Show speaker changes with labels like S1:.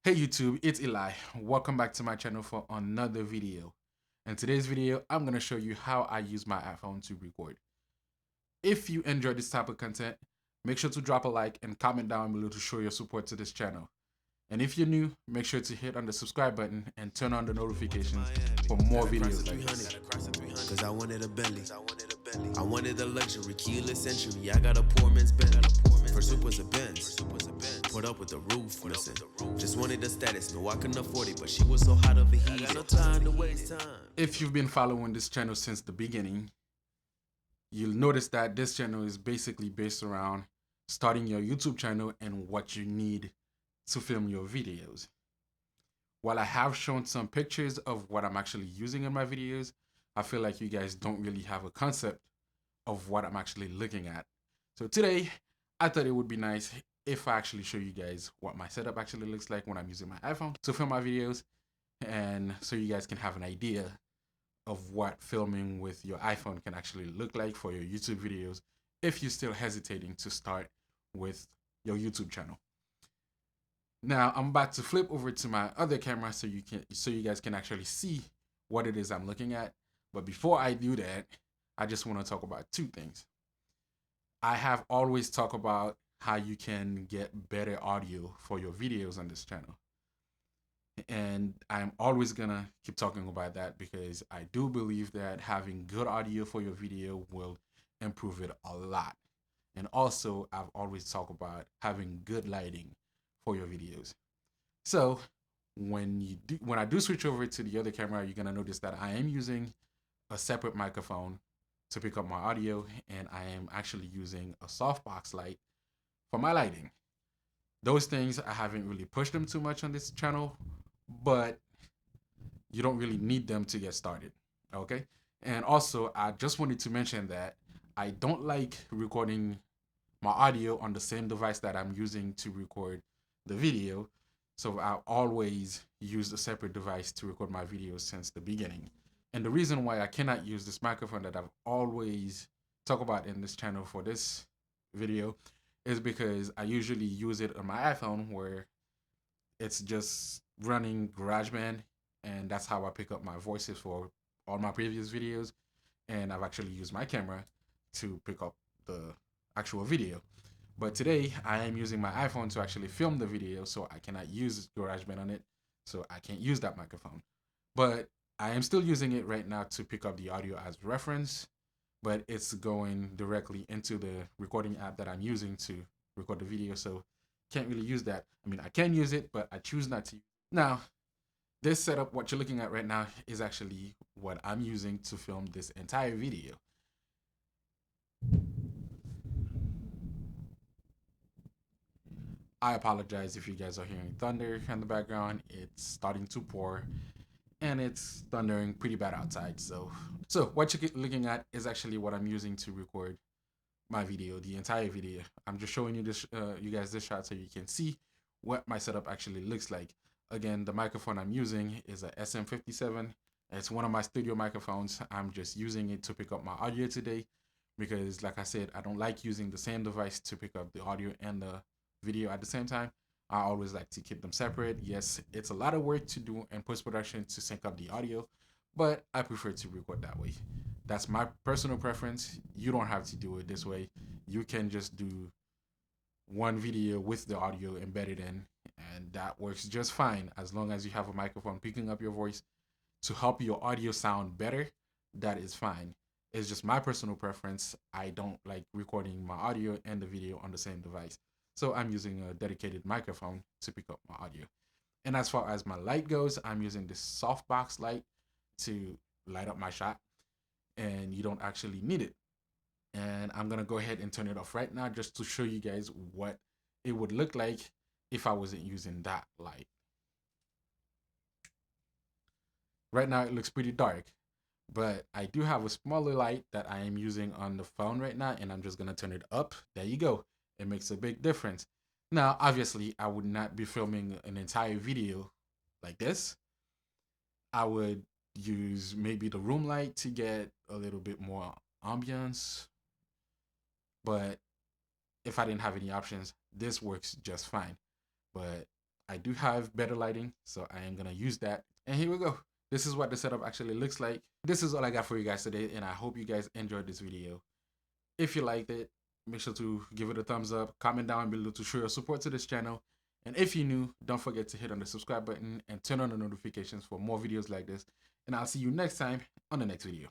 S1: Hey YouTube, it's Eli. Welcome back to my channel for another video. In today's video, I'm going to show you how I use my iPhone to record. If you enjoy this type of content, make sure to drop a like and comment down below to show your support to this channel. And if you're new, make sure to hit on the subscribe button and turn on the notifications for more videos like this.
S2: Cause I wanted a Bentley. I wanted a luxury, keyless entry. I got a poor man's Bentley. First whip was a Benz. Put up with the roof, listen. Just wanted the status, no I couldn't afford it, but she was so hot of a heat. I got no time to waste time.
S1: If you've been following this channel since the beginning, you'll notice that this channel is basically based around starting your YouTube channel and what you need to film your videos. While I have shown some pictures of what I'm actually using in my videos, I feel like you guys don't really have a concept of what I'm actually looking at. So today, I thought it would be nice if I actually show you guys what my setup actually looks like when I'm using my iPhone to film my videos, and so you guys can have an idea of what filming with your iPhone can actually look like for your YouTube videos if you're still hesitating to start with your YouTube channel. Now I'm about to flip over to my other camera so you guys can actually see what it is I'm looking at. But before I do that, I just want to talk about two things. I have always talked about how you can get better audio for your videos on this channel. And I'm always gonna keep talking about that because I do believe that having good audio for your video will improve it a lot. And also, I've always talked about having good lighting for your videos. So when I do switch over to the other camera, you're gonna notice that I am using a separate microphone to pick up my audio, and I am actually using a softbox light for my lighting. Those things, I haven't really pushed them too much on this channel, but you don't really need them to get started, okay? And also, I just wanted to mention that I don't like recording my audio on the same device that I'm using to record the video. So I always use a separate device to record my videos since the beginning. And the reason why I cannot use this microphone that I've always talked about in this channel for this video is because I usually use it on my iPhone where it's just running GarageBand, and that's how I pick up my voices for all my previous videos. And I've actually used my camera to pick up the actual video. But today I am using my iPhone to actually film the video, so I cannot use GarageBand on it, so I can't use that microphone. But I am still using it right now to pick up the audio as reference, but it's going directly into the recording app that I'm using to record the video, so can't really use that. I mean, I can use it, but I choose not to. Now, this setup, what you're looking at right now, is actually what I'm using to film this entire video. I apologize if you guys are hearing thunder in the background. It's starting to pour and it's thundering pretty bad outside. So what you're looking at is actually what I'm using to record my video, the entire video. I'm just showing you this, you guys this shot so you can see what my setup actually looks like. Again, the microphone I'm using is a SM57. It's one of my studio microphones. I'm just using it to pick up my audio today because, like I said, I don't like using the same device to pick up the audio and the video at the same time. I always like to keep them separate. Yes, it's a lot of work to do in post-production to sync up the audio, but I prefer to record that way. That's my personal preference. You don't have to do it this way. You can just do one video with the audio embedded in, and that works just fine as long as you have a microphone picking up your voice to help your audio sound better. That is fine. It's just my personal preference. I don't like recording my audio and the video on the same device. So I'm using a dedicated microphone to pick up my audio. And as far as my light goes, I'm using this softbox light to light up my shot, and you don't actually need it. And I'm gonna go ahead and turn it off right now just to show you guys what it would look like if I wasn't using that light. Right now it looks pretty dark, but I do have a smaller light that I am using on the phone right now, and I'm just gonna turn it up. There you go. It makes a big difference. Now, obviously, I would not be filming an entire video like this. I would use maybe the room light to get a little bit more ambiance. But if I didn't have any options, this works just fine. But I do have better lighting, so I am gonna use that. And here we go. This is what the setup actually looks like. This is all I got for you guys today, and I hope you guys enjoyed this video. If you liked it, make sure to give it a thumbs up, comment down below to show your support to this channel. And if you're new, don't forget to hit on the subscribe button and turn on the notifications for more videos like this. And I'll see you next time on the next video.